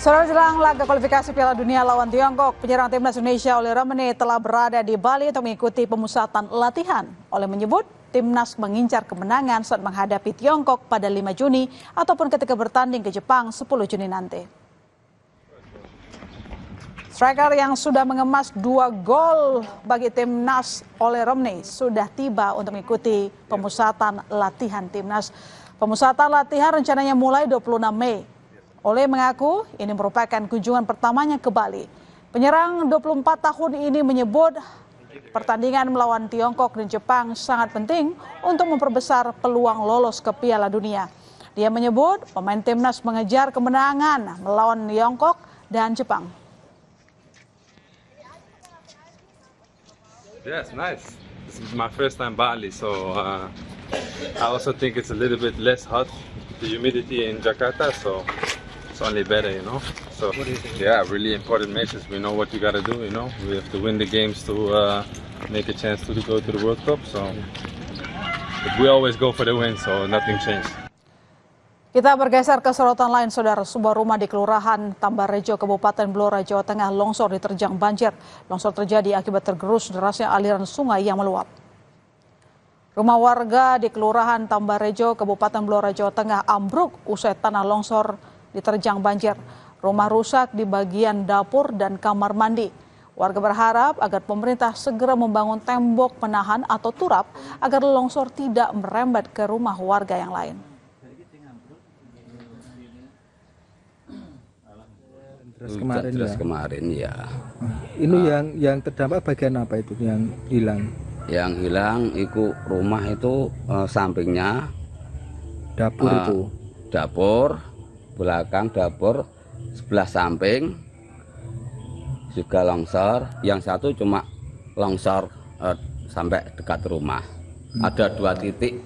Saudara, jelang laga kualifikasi Piala Dunia lawan Tiongkok, penyerang timnas Indonesia Oleh Ramene telah berada di Bali untuk mengikuti pemusatan latihan. Oleh menyebut timnas mengincar kemenangan saat menghadapi Tiongkok pada 5 Juni ataupun ketika bertanding ke Jepang 10 Juni nanti. Striker yang sudah mengemas 2 gol bagi timnas Oleh Ramene sudah tiba untuk mengikuti pemusatan latihan timnas. Pemusatan latihan rencananya mulai 26 Mei. Oleh mengaku ini merupakan kunjungan pertamanya ke Bali. Penyerang 24 tahun ini menyebut pertandingan melawan Tiongkok dan Jepang sangat penting untuk memperbesar peluang lolos ke Piala Dunia. Dia menyebut pemain timnas mengejar kemenangan melawan Tiongkok dan Jepang. Yes, nice. This is my first time Bali, so I also think it's a little bit less hot, the humidity in Jakarta, so it's only better, you know. So yeah, really important matches. We know what you gotta do, you know. We have to win the games to make a chance to go to the World Cup. So but we always go for the win, so nothing changed. Kita bergeser ke sorotan lain, saudara. Sebuah rumah di Kelurahan Tambarejo, Kabupaten Blora, Jawa Tengah longsor diterjang banjir. Longsor terjadi akibat tergerus derasnya aliran sungai yang meluap. Rumah warga di Kelurahan Tambarejo, Kabupaten Blora, Jawa Tengah ambruk usai tanah longsor diterjang banjir. Rumah rusak di bagian dapur dan kamar mandi. Warga berharap agar pemerintah segera membangun tembok penahan atau turap agar longsor tidak merembet ke rumah warga yang lain. Kemarin ya. Ini yang terdampak bagian apa itu yang hilang? Yang hilang itu rumah itu sampingnya Dapur itu. Dapur, belakang dapur, sebelah samping juga longsor. Yang satu cuma longsor sampai dekat rumah. Ada 2 titik